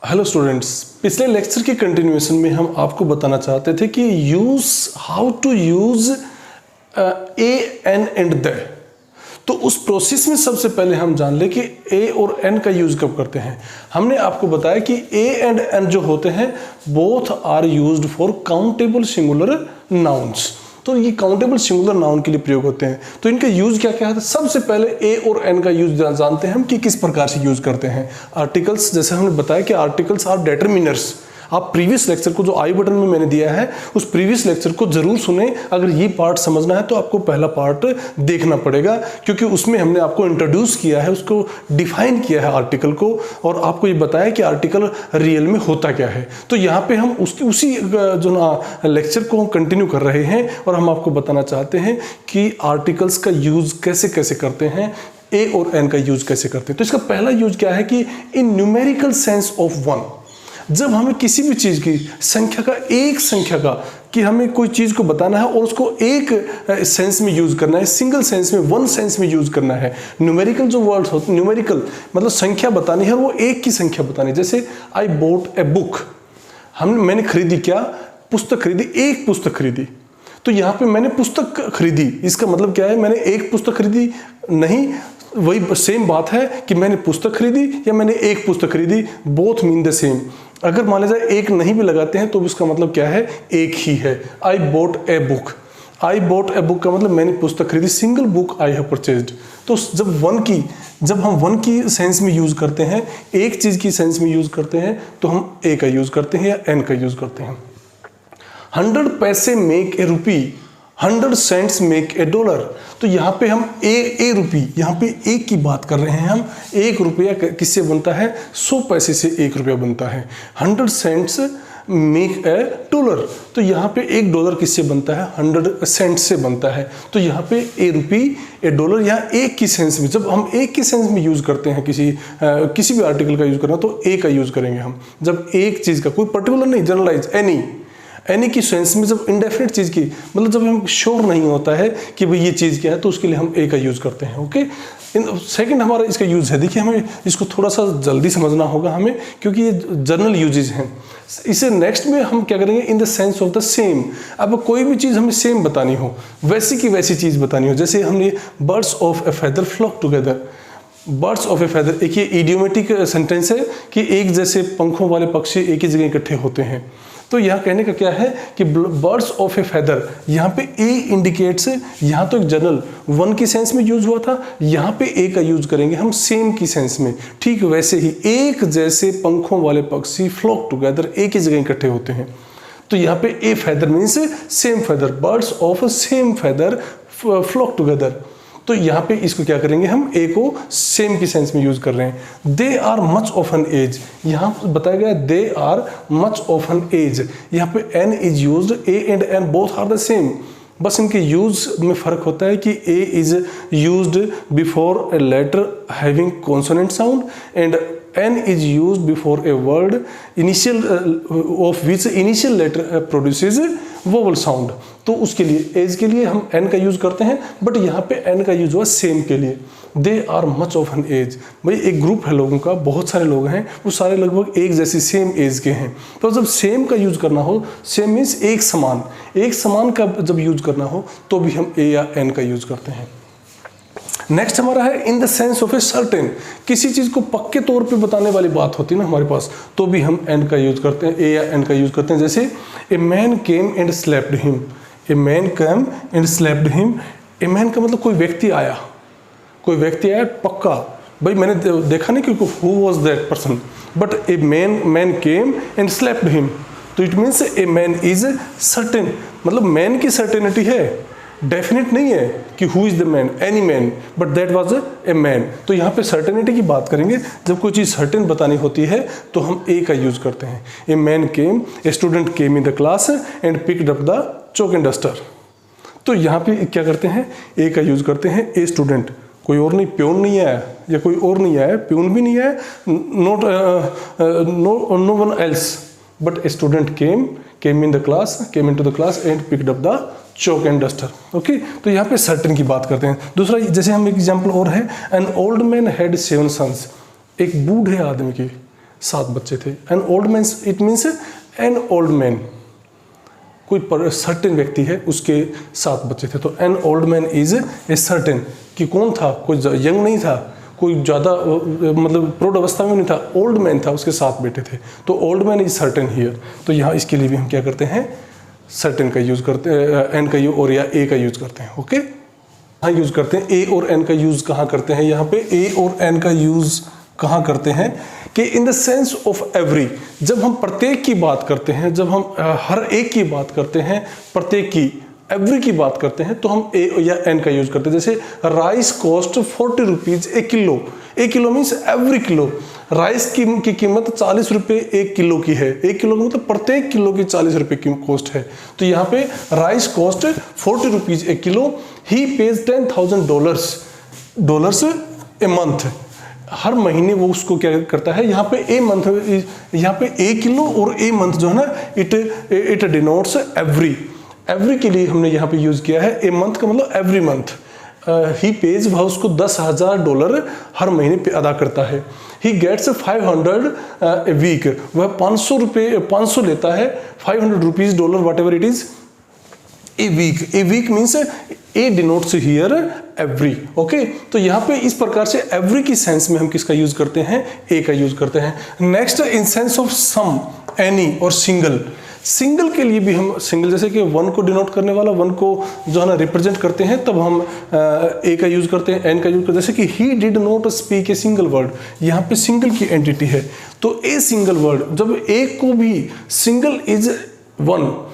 Hello students, पिछले lecture के continuation में हम आपको बताना चाहते थे कि how to use a an and the. तो उस प्रोसेस में सबसे पहले हम जान ले कि ए और एन का यूज कब करते हैं। हमने आपको बताया कि ए एंड एन जो होते हैं both are used for countable singular nouns. तो ये काउंटेबल सिंगुलर नाउन के लिए प्रयोग होते हैं। तो इनका यूज क्या क्या है? सबसे पहले ए और एन का यूज जानते हैं हम कि किस प्रकार से यूज करते हैं। आर्टिकल्स, जैसे हमने बताया कि आर्टिकल्स आर डिटरमिनर्स। आप प्रीवियस लेक्चर को जो आई बटन में मैंने दिया है उस प्रीवियस लेक्चर को जरूर सुने। अगर ये पार्ट समझना है तो आपको पहला पार्ट देखना पड़ेगा, क्योंकि उसमें हमने आपको इंट्रोड्यूस किया है, उसको डिफाइन किया है आर्टिकल को, और आपको ये बताया कि आर्टिकल रियल में होता क्या है। तो यहाँ पे हम उसी जो ना लेक्चर को हम कंटिन्यू कर रहे हैं और हम आपको बताना चाहते हैं कि आर्टिकल्स का यूज कैसे कैसे करते हैं, ए और एन का यूज कैसे करते हैं। तो इसका पहला यूज क्या है कि इन न्यूमेरिकल सेंस ऑफ वन। जब हमें किसी भी चीज़ की संख्या का, एक संख्या का, कि हमें कोई चीज़ को बताना है और उसको एक सेंस में यूज़ करना है, सिंगल सेंस में, वन सेंस में यूज़ करना है। न्यूमेरिकल जो वर्ड्स होते हैं, न्यूमेरिकल मतलब संख्या बतानी है और वो एक की संख्या बतानी है। जैसे आई बोट ए बुक, मैंने खरीदी क्या? पुस्तक खरीदी, एक पुस्तक खरीदी। तो यहाँ पे मैंने पुस्तक खरीदी, इसका मतलब क्या है? मैंने एक पुस्तक खरीदी नहीं, वही सेम बात है कि मैंने पुस्तक खरीदी या मैंने एक पुस्तक खरीदी, बोथ मीन द सेम। अगर मान लिया जाए एक नहीं भी लगाते हैं तो इसका मतलब क्या है? एक ही है। I bought a book, I bought a book का मतलब मैंने पुस्तक खरीदी, single book I have purchased. तो जब हम वन की सेंस में यूज करते हैं, एक चीज की सेंस में यूज करते हैं, तो हम ए का यूज करते हैं या एन का यूज करते हैं। 100 पैसे make a rupee, 100 cents make a dollar. तो यहाँ पे हम ए रुपी, यहाँ पे एक की बात कर रहे हैं हम। 1 रुपया किससे बनता है? 100 पैसे से 1 रुपया बनता है। 100 सेंट्स मेक ए डॉलर, तो यहाँ पे $1 किससे बनता है? 100 सेंट्स से बनता है। तो यहाँ पे ए रुपी, ए डॉलर, यहाँ एक की सेंस में, जब हम एक की सेंस में यूज करते हैं किसी भी आर्टिकल का यूज करना, तो ए का यूज करेंगे हम। जब एक चीज का, कोई पर्टिकुलर नहीं, जनरलाइज, एनी की सेंस में, जब इंडेफिनिट चीज़ की, मतलब जब हम श्योर नहीं होता है कि भाई ये चीज़ क्या है, तो उसके लिए हम ए का यूज़ करते हैं। ओके, सेकंड हमारा इसका यूज़ है, देखिए हमें इसको थोड़ा सा जल्दी समझना होगा हमें, क्योंकि ये जनरल यूजेज हैं। इसे नेक्स्ट में हम क्या करेंगे? In the sense of the same. अब कोई भी चीज़ हमें सेम बतानी हो, वैसी की वैसी चीज़ बतानी हो, जैसे हमने birds of a feather flock together. Birds of a feather एक ये इडियोमेटिक सेंटेंस है कि एक जैसे पंखों वाले पक्षी एक ही जगह इकट्ठे होते हैं। तो यहाँ कहने का क्या है कि बर्ड्स ऑफ ए फेदर, यहाँ पे ए इंडिकेट्स, यहाँ तो एक जनरल वन की सेंस में यूज हुआ था, यहाँ पे ए का यूज करेंगे हम सेम की सेंस में। ठीक वैसे ही एक जैसे पंखों वाले पक्षी फ्लॉक टुगेदर, एक ही जगह इकट्ठे होते हैं। तो यहाँ पे a feather means same feather, birds of same feather flock together. तो यहाँ पे इसको क्या करेंगे हम? ए को सेम की सेंस में यूज कर रहे हैं। They are much of an age, यहाँ बताया गया they are much of an age. यहाँ पे an is used, a and an both are the same, बस इनके यूज में फर्क होता है कि a is used before a letter having consonant sound and n is used before a word of which initial letter produces vowel sound। तो उसके लिए एज के लिए हम n का यूज करते हैं, बट यहाँ पे n का यूज हुआ सेम के लिए। They are much of an age, भाई एक ग्रुप है लोगों का, बहुत सारे लोग हैं, वो सारे लगभग एक जैसी सेम एज के हैं। तो जब सेम का यूज करना हो, सेम मीन्स एक समान का जब यूज करना हो, तो भी हम ए या n का यूज करते हैं। नेक्स्ट हमारा है in the sense of a certain. किसी चीज को पक्के तौर पे बताने वाली बात होती है ना हमारे पास, तो भी हम एन का यूज करते हैं, ए या एन का यूज करते हैं। जैसे a man came and slapped him, a man came and slapped him. A man का मतलब कोई व्यक्ति आया पक्का, भाई मैंने देखा नहीं क्योंकि who was that person, but a man came and slapped him, तो it means a man is certain, मतलब मैन की सर्टेनिटी है, डेफिनेट नहीं है कि who is the man, any man, but that was a man. तो यहाँ पे सर्टेनिटी की बात करेंगे, जब कोई चीज़ सर्टेन बतानी होती है तो हम ए का यूज करते हैं। ए man came, A student came in the class and picked up the chalk and duster. तो यहाँ पे क्या करते हैं? ए का यूज करते हैं। ए स्टूडेंट, कोई और नहीं, प्यून नहीं आया या कोई और नहीं आया, प्यून भी नहीं आया, no one else, but a student came in the class, came into the class and picked up the chalk and duster. Okay, तो यहाँ पे सर्टेन की बात करते हैं। दूसरा, जैसे हम एक एग्जाम्पल और है, an old man had 7 sons. एक बूढ़े आदमी की 7 बच्चे थे। An old man, it means an old man, कोई सर्टेन व्यक्ति है, उसके 7 बच्चे थे। तो an old man is a certain, कि कौन था, कोई यंग नहीं था, कोई ज़्यादा मतलब प्रौढ़ अवस्था में नहीं था, ओल्ड मैन था, उसके 7 बेटे थे। तो old man is certain here. तो यहाँ इसके लिए भी हम क्या करते हैं, सर्टेन का यूज़ करते हैं, एन का यूज और या ए का यूज़ करते हैं। ओके, हाँ यूज़ करते हैं। ए और एन का यूज़ कहाँ करते हैं, यहाँ पे ए और एन का यूज़ कहाँ करते हैं कि in the sense of every, जब हम प्रत्येक की बात करते हैं, जब हम हर एक की बात करते हैं, प्रत्येक की, एवरी की बात करते हैं, तो हम ए या एन का यूज करते हैं। जैसे rice cost 40 rupees a kilo, a kilo means every kilo. Rice की कीमत 40 रुपये 1 किलो की है, 1 किलो का मतलब प्रत्येक किलो की 40 रुपये की कॉस्ट है। तो यहाँ पे rice cost 40 rupees a kilo, he pays $10,000 a month. हर महीने वो उसको क्या करता है, यहाँ पे ए मंथ, यहाँ पे ए किलो और ए मंथ जो है ना, इट डिनोट्स एवरी। एवरी के लिए हमने यहाँ पे यूज किया है, ए मंथ का मतलब एवरी मंथ। ही पेज, वह उसको $10,000 हर महीने पे अदा करता है। ही गेट्स 500 ए वीक, वह 500 लेता है, 500 rupees dollar whatever it is a week. A week means a denotes here every. Okay, तो यहाँ पे इस प्रकार से एवरी की सेंस में हम किसका यूज करते हैं, ए का यूज करते हैं। Next, in sense of some, any और सिंगल। सिंगल के लिए भी हम सिंगल, जैसे कि 1 को डिनोट करने वाला, 1 को जो है ना रिप्रेजेंट करते हैं, तब हम ए का यूज करते हैं, एन का यूज करते हैं। जैसे कि ही did not speak a single word, यहाँ पे सिंगल की एंटिटी है, तो ए सिंगल वर्ड, जब ए को भी सिंगल इज 1,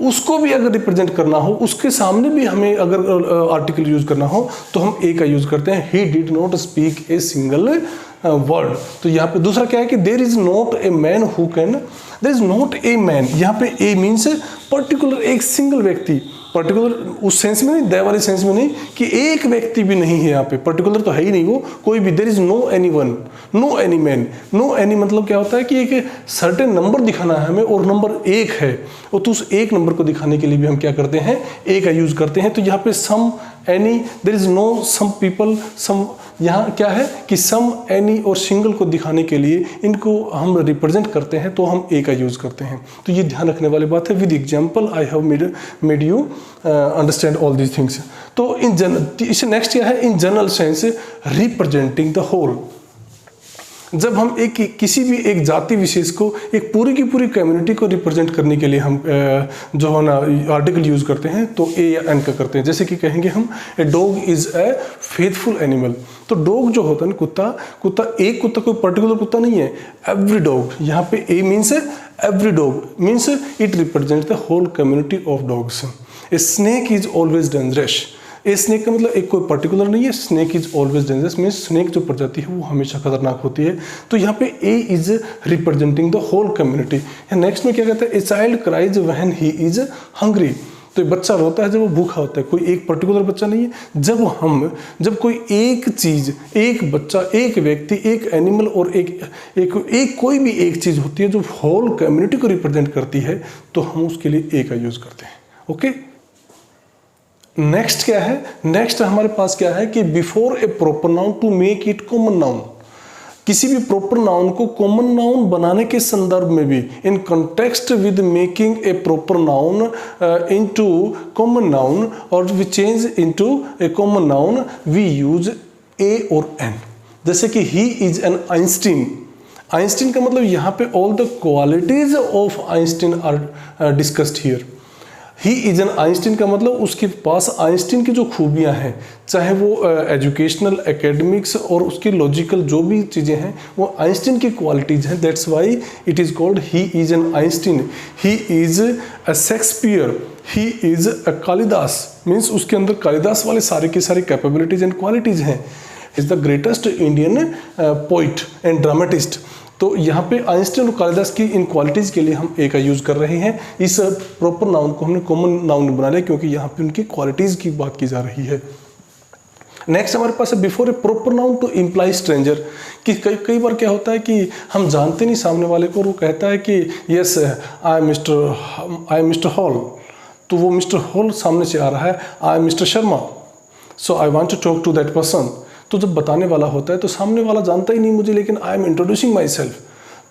उसको भी अगर रिप्रेजेंट करना हो, उसके सामने भी हमें अगर आर्टिकल यूज करना हो, तो हम ए का यूज करते हैं। He did not speak a single word. तो यहाँ पे दूसरा क्या है कि there is not a man who can, there is not a man, यहाँ पे ए मीन्स पर्टिकुलर एक सिंगल व्यक्ति, पर्टिकुलर उस सेंस में नहीं, दया वाले सेंस में नहीं कि एक व्यक्ति भी नहीं है, यहाँ पे पर्टिकुलर तो है ही नहीं वो, कोई भी। There is no any one, no any man. No any मतलब क्या होता है कि एक सर्टेन नंबर दिखाना है हमें और नंबर 1 है, और तो उस एक नंबर को दिखाने के लिए भी हम क्या करते हैं, ए का यूज करते हैं। तो यहाँ पे some, any, there is no, some people, some, यहाँ क्या है कि सम, एनी और सिंगल को दिखाने के लिए इनको हम रिप्रेजेंट करते हैं, तो हम ए का यूज करते हैं। तो ये ध्यान रखने वाली बात है। With example I have made you understand all these things. तो इन जनरल, इसे नेक्स्ट क्या है, in general sense representing the whole. जब हम किसी भी एक जाति विशेष को, एक पूरी की पूरी कम्युनिटी को रिप्रेजेंट करने के लिए हम जो है ना आर्टिकल यूज करते हैं, तो ए या एन का करते हैं। जैसे कि कहेंगे हम, a dog is a faithful animal. तो डॉग जो होता है ना, कुत्ता एक कुत्ता कोई पर्टिकुलर कुत्ता नहीं है, एवरी डॉग। यहाँ पे a means every dog means it represent the whole community of dogs. A snake is always dangerous. A snake का मतलब एक कोई पर्टिकुलर नहीं है, snake is always dangerous means snake जो प्रजाति है वो हमेशा खतरनाक होती है। तो यहाँ पे a is representing the whole community. Next में क्या कहता है, a child cries when he is hungry. तो बच्चा रोता है जब वो भूखा होता है, कोई एक पर्टिकुलर बच्चा नहीं है। जब कोई एक चीज, एक बच्चा, एक व्यक्ति, एक एनिमल और एक कोई भी एक चीज होती है जो होल कम्युनिटी को रिप्रेजेंट करती है, तो हम उसके लिए ए का यूज करते हैं। ओके, नेक्स्ट क्या है, नेक्स्ट हमारे पास क्या है कि before a proper noun to make it common noun. किसी भी प्रॉपर नाउन को कॉमन नाउन बनाने के संदर्भ में भी, in context with making a proper noun into common noun और we change into a common noun, we use a और एन। जैसे कि he is an Einstein. Einstein का मतलब यहाँ पे all the qualities of Einstein are discussed here. He is an Einstein का मतलब उसके पास आइंस्टीन की जो खूबियां हैं, चाहे वो एजुकेशनल, एकेडमिक्स और उसकी लॉजिकल जो भी चीज़ें हैं, वो आइंस्टीन की क्वालिटीज़ हैं। That's why it is called he is an Einstein. He is a Shakespeare, he is a Kalidas means उसके अंदर कालिदास वाले सारे की सारी कैपेबिलिटीज़ एंड क्वालिटीज़ हैं। Is the greatest Indian poet and dramatist. तो यहाँ पे आइंस्टीन और कालिदास की इन क्वालिटीज़ के लिए हम ए का यूज़ कर रहे हैं। इस प्रॉपर नाउन को हमने कॉमन नाउन बना लिया क्योंकि यहाँ पे उनकी क्वालिटीज़ की बात की जा रही है। नेक्स्ट हमारे पास है before a proper noun to imply stranger. कि कई बार क्या होता है कि हम जानते नहीं सामने वाले को, और वो कहता है कि yes I am mister Hall. तो वो मिस्टर हॉल सामने से आ रहा है, I am mister Sharma, so I want to talk to that person. तो जब बताने वाला होता है तो सामने वाला जानता ही नहीं मुझे, लेकिन I am introducing my self.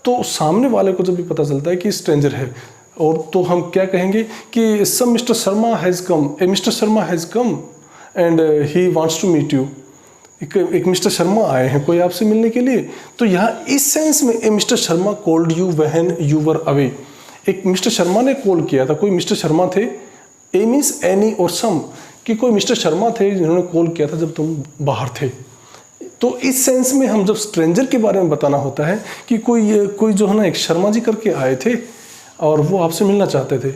तो सामने वाले को जब भी पता चलता है कि स्ट्रेंजर है, और तो हम क्या कहेंगे कि some mister Sharma has come, a mister Sharma has come and he wants to meet you. एक मिस्टर शर्मा आए हैं कोई आपसे मिलने के लिए। तो यहाँ इस सेंस में a mister Sharma called you when you were away, एक मिस्टर शर्मा ने कॉल किया था, कोई मिस्टर शर्मा थे। ए मीन्स एनी और सम, कि कोई मिस्टर शर्मा थे जिन्होंने कॉल किया था जब तुम बाहर थे। तो इस सेंस में हम जब स्ट्रेंजर के बारे में बताना होता है कि कोई जो है ना एक शर्मा जी करके आए थे और वो आपसे मिलना चाहते थे।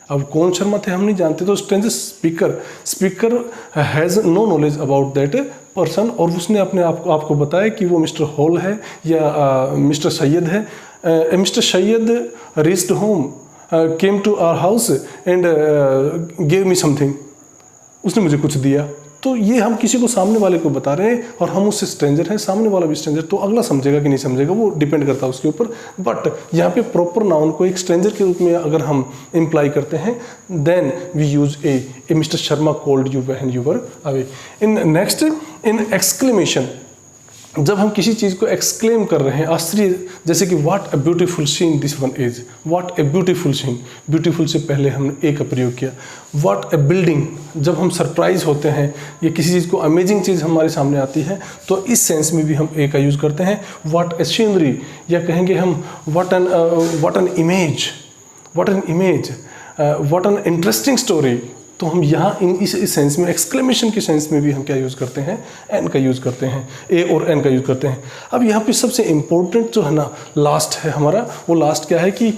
अब कौन शर्मा थे हम नहीं जानते, तो stranger speaker has no knowledge about that person, और उसने अपने आपको बताया कि वो मिस्टर हॉल है या मिस्टर सैयद है। Mister Syed reached home, came to our house and gave me something, उसने मुझे कुछ दिया। तो ये हम किसी को सामने वाले को बता रहे हैं और हम उससे स्ट्रेंजर हैं, सामने वाला भी स्ट्रेंजर, तो अगला समझेगा कि नहीं समझेगा वो डिपेंड करता है उसके ऊपर। बट यहाँ पे प्रॉपर नाउन को एक स्ट्रेंजर के रूप में अगर हम इम्प्लाई करते हैं, then we use a mister Sharma called you when you were away. In next, in exclamation, जब हम किसी चीज़ को एक्सक्लेम कर रहे हैं, आश्चर्य, जैसे कि what a beautiful scene this one is, what a beautiful scene, beautiful से पहले हमने ए का प्रयोग किया। व्हाट ए बिल्डिंग, जब हम सरप्राइज होते हैं या किसी चीज़ को अमेजिंग चीज़ हमारे सामने आती है तो इस सेंस में भी हम ए का यूज़ करते हैं। व्हाट ए सीनरी, या कहेंगे हम what an image, what an interesting story. तो हम यहाँ इस सेंस में, एक्सक्लेमेशन के सेंस में भी हम क्या यूज़ करते हैं, एन का यूज़ करते हैं, ए और एन का यूज़ करते हैं। अब यहाँ पे सबसे इम्पोर्टेंट जो है ना लास्ट है हमारा, वो लास्ट क्या है कि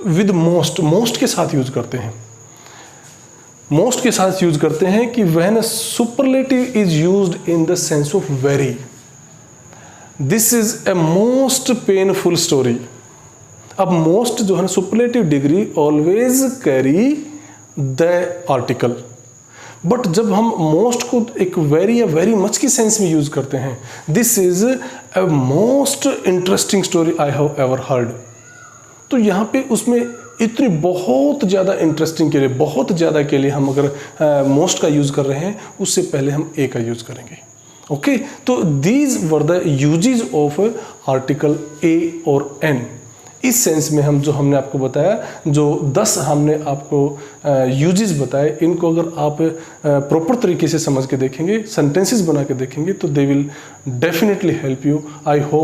विद मोस्ट के साथ यूज़ करते हैं। मोस्ट के साथ यूज़ करते हैं कि when a superlative is used in the sense of very, this is a most painful story. अब मोस्ट जो है ना, superlative degree always carry the article, but जब हम मोस्ट को एक वेरी या वेरी मच की सेंस में यूज करते हैं, this is a most interesting story I have ever heard, तो यहाँ पे उसमें इतनी बहुत ज़्यादा इंटरेस्टिंग के लिए, बहुत ज़्यादा के लिए हम अगर मोस्ट का यूज़ कर रहे हैं, उससे पहले हम ए का यूज़ करेंगे। ओके, तो these were the usages of article a और एन। इस सेंस में हम जो हमने आपको बताया, जो 10 हमने आपको यूजेस बताए, इनको अगर आप प्रॉपर तरीके से समझ के देखेंगे, सेंटेंसेस बना के देखेंगे, तो they will definitely help you. I hope